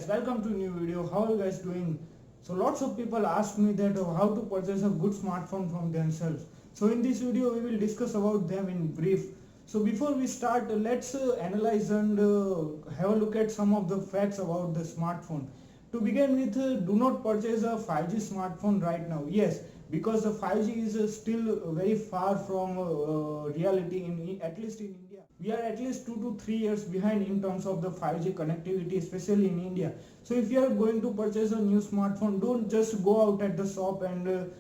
guys, welcome to a new video. How are you guys doing? So lots of people ask me that how to purchase a good smartphone from themselves. So in this video we will discuss about them in brief. So before we start, let's analyze and have a look at some of the facts about the smartphone. To begin with, do not purchase a 5G smartphone right now. Yes, because the 5G is still very far from reality at least in India. We are at least 2 to 3 years behind in terms of the 5G connectivity, especially in India. So if you are going to purchase a new smartphone, don't just go out at the shop and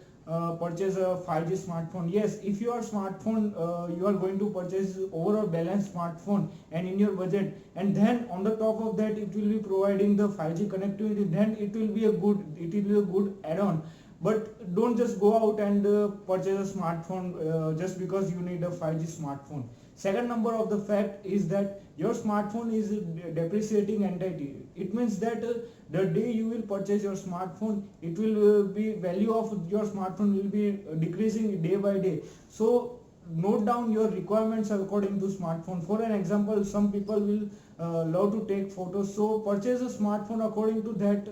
purchase a 5G smartphone. Yes, if your smartphone you are going to purchase overall balanced smartphone and in your budget, and then on the top of that it will be providing the 5G connectivity, then it will be a good add-on. But don't just go out and purchase a smartphone just because you need a 5G smartphone. Second number of the fact is that your smartphone is depreciating entity. It means that the day you will purchase your smartphone, it will be value of your smartphone will be decreasing day by day. So note down your requirements according to smartphone. For an example, some people will love to take photos, so purchase a smartphone according to that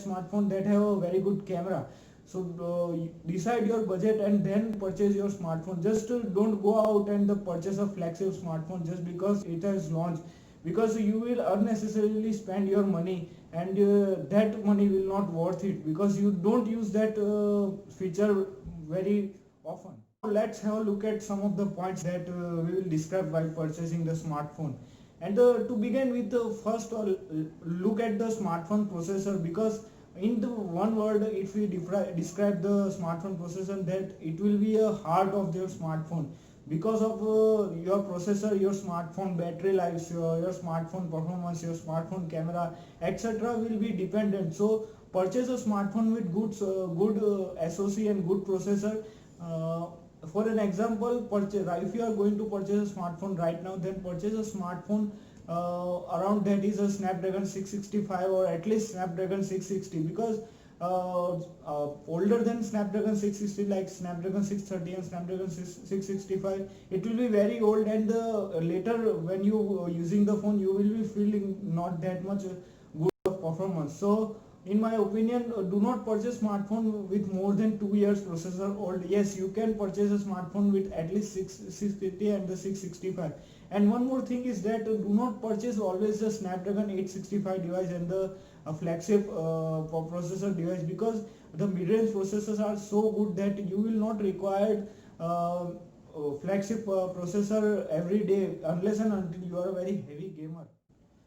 smartphone that have a very good camera. So decide your budget and then purchase your smartphone. Just don't go out and purchase a flagship smartphone just because it has launched, because you will unnecessarily spend your money, and that money will not worth it because you don't use that feature very often. Let's have a look at some of the points that we will describe while purchasing the smartphone. And to begin with, first look at the smartphone processor, because in the one word, if we describe the smartphone processor, that it will be a heart of your smartphone. Because of your processor, your smartphone battery life, your smartphone performance, your smartphone camera, etc. will be dependent. So purchase a smartphone with good SoC and good processor. For an example, if you are going to purchase a smartphone right now, then purchase a smartphone around that is a Snapdragon 665 or at least Snapdragon 660, because older than Snapdragon 660 like Snapdragon 630 and Snapdragon 665, it will be very old, and later when you using the phone, you will be feeling not that much good performance. So in my opinion, do not purchase smartphone with more than 2 years processor old. Yes, you can purchase a smartphone with at least 650 and the 665. And one more thing is that do not purchase always the Snapdragon 865 device and the flagship processor device, because the mid-range processors are so good that you will not require flagship processor every day unless and until you are a very heavy gamer.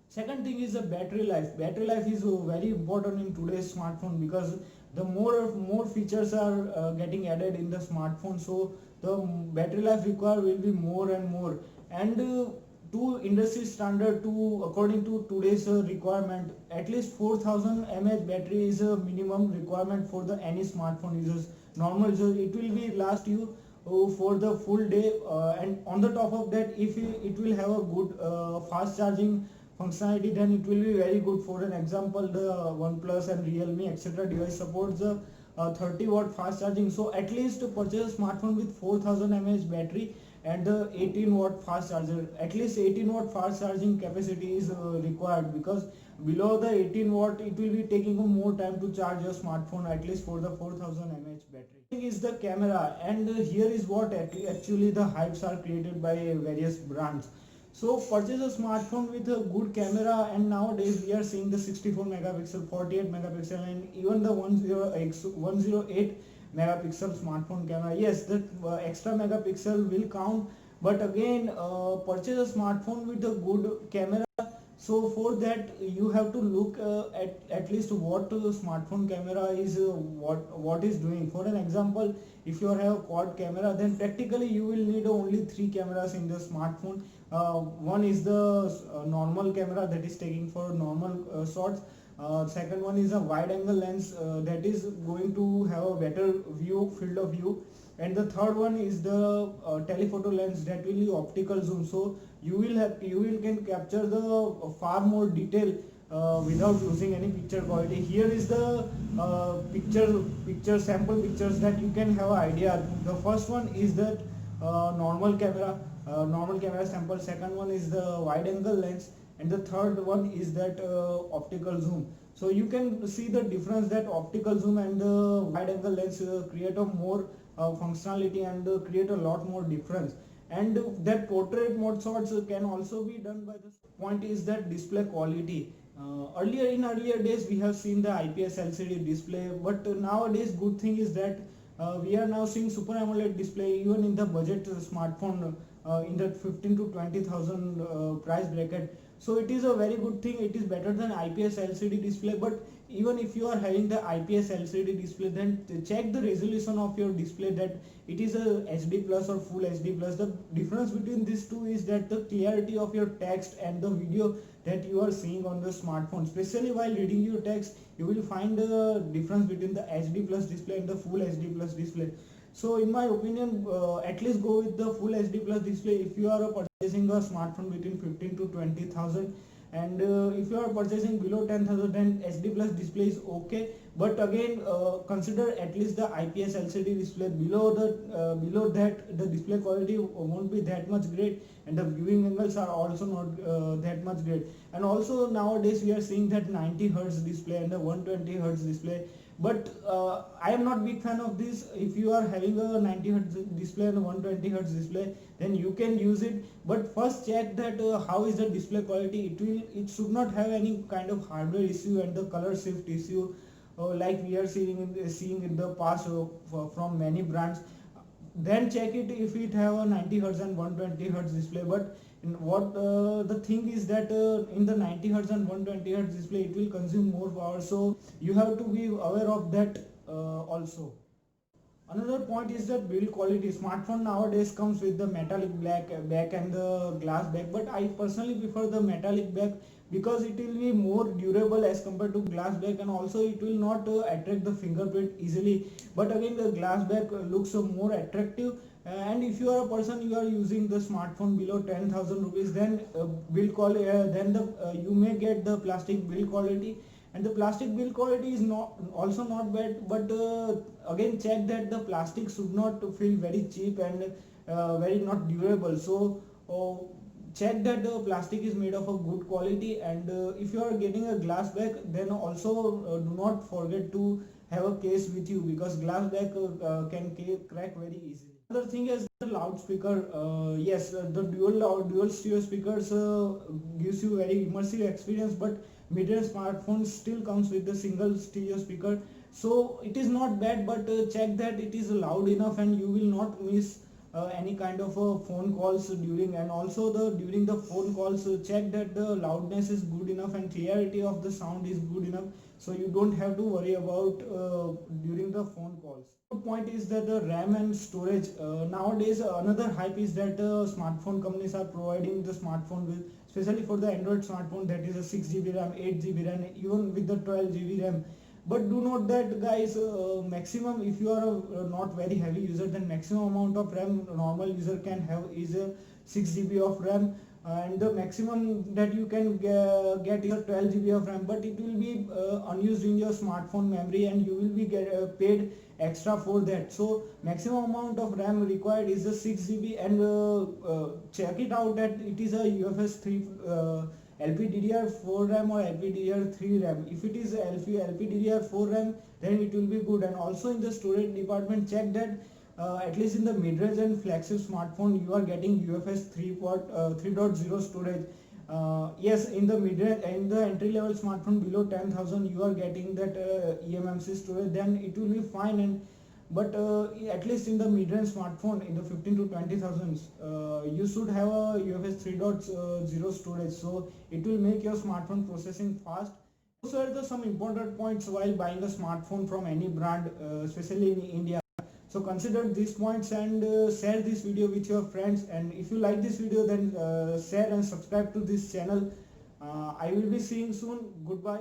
Second thing is the battery life. Battery life is very important in today's smartphone, because the more features are getting added in the smartphone, so the battery life required will be more and more. And to industry standard, to according to today's requirement, at least 4000 mAh battery is a minimum requirement for the any smartphone users. Normal users, it will be last you for the full day, and on the top of that, if it will have a good fast charging functionality, then it will be very good. For an example, the OnePlus and Realme etc. device supports the 30-watt fast charging. So at least purchase a smartphone with 4000 mAh battery and the 18-watt fast charger. At least 18-watt fast charging capacity is required, because below the 18-watt it will be taking more time to charge your smartphone, at least for the 4000 mAh battery. Thing is the camera, and here is what actually the hypes are created by various brands. So purchase a smartphone with a good camera, and nowadays we are seeing the 64 megapixel, 48 megapixel, and even the 108 megapixel smartphone camera. Yes, that extra megapixel will count, but again purchase a smartphone with a good camera. So for that you have to look at least what smartphone camera is what is doing. For an example, if you have a quad camera, then practically you will need only 3 cameras in the smartphone. One is the normal camera that is taking for normal shots. Second one is a wide angle lens that is going to have a better field of view, and the third one is the telephoto lens that will be optical zoom. So you can capture the far more detail without losing any picture quality. Here is the sample pictures that you can have an idea. The first one is that normal camera sample. Second one is the wide angle lens, and the third one is that optical zoom. So you can see the difference that optical zoom and the wide angle lens create a more functionality and create a lot more difference. And that portrait mode shots can also be done by the point is that display quality. Earlier days we have seen the IPS LCD display, but nowadays good thing is that we are now seeing Super AMOLED display even in the budget smartphone in that 15 to 20,000 price bracket. So it is a very good thing. It is better than IPS LCD display. But even if you are having the IPS LCD display, then check the resolution of your display, that it is a HD plus or full HD plus. The difference between these two is that the clarity of your text and the video that you are seeing on the smartphone, especially while reading your text, you will find the difference between the HD plus display and the full HD plus display. So in my opinion, at least go with the full HD plus display if you are purchasing a smartphone between 15 to 20,000. And if you are purchasing below 10,000, then HD plus display is okay. But again, consider at least the IPS LCD display. Below that, the display quality won't be that much great, and the viewing angles are also not that much great. And also nowadays we are seeing that 90 hertz display and the 120 hertz display. But I am not big fan of this. If you are having a 90 hertz display and a 120 hertz display, then you can use it. But first check that how is the display quality. It should not have any kind of hardware issue and the color shift issue like we are seeing in the past from many brands. Then check it if it have a 90 hertz and 120 hertz display. But the thing is that in the 90 hertz and 120 hertz display, it will consume more power, so you have to be aware of that also. Another point is that build quality. Smartphone nowadays comes with the metallic black back and the glass back, but I personally prefer the metallic back because it will be more durable as compared to glass back, and also it will not attract the fingerprint easily. But again, the glass back looks more attractive. And if you are a person, you are using the smartphone below 10,000 rupees, then you may get the plastic build quality. And the plastic build quality is not bad, but again check that the plastic should not feel very cheap and very not durable. So check that the plastic is made of a good quality. And if you are getting a glass back, then also do not forget to have a case with you, because glass back can crack very easily. Another thing is the loudspeaker. Yes, the dual stereo speakers gives you very immersive experience, but mid-range smartphone still comes with the single stereo speaker, so it is not bad. But check that it is loud enough and you will not miss any kind of phone calls during. And also during the phone calls, check that the loudness is good enough and clarity of the sound is good enough, so you don't have to worry about during the phone calls. The point is that the RAM and storage. Nowadays another hype is that smartphone companies are providing the smartphone with, especially for the Android smartphone, that is a 6 GB RAM, 8 GB RAM, even with the 12 GB RAM. But do note that guys, maximum, if you are not very heavy user, then maximum amount of RAM normal user can have is a 6 GB of RAM, and the maximum that you can get is 12 GB of RAM, but it will be unused in your smartphone memory and you will be paid extra for that. So maximum amount of RAM required is a 6 GB. And check it out that it is a UFS 3 LPDDR4 RAM or LPDDR3 RAM. If it is LPDDR4 RAM, then it will be good. And also in the storage department, check that at least in the mid-range and flagship smartphone, you are getting UFS 3.0 storage. Yes, in the mid-range and the entry-level smartphone below 10,000, you are getting that eMMC storage, then it will be fine. And but at least in the mid-range smartphone in the 15 to 20,000, you should have a UFS 3.0 storage, so it will make your smartphone processing fast. Those are some important points while buying a smartphone from any brand, especially in India. So consider these points and share this video with your friends. And if you like this video, then share and subscribe to this channel. I will be seeing soon. Goodbye.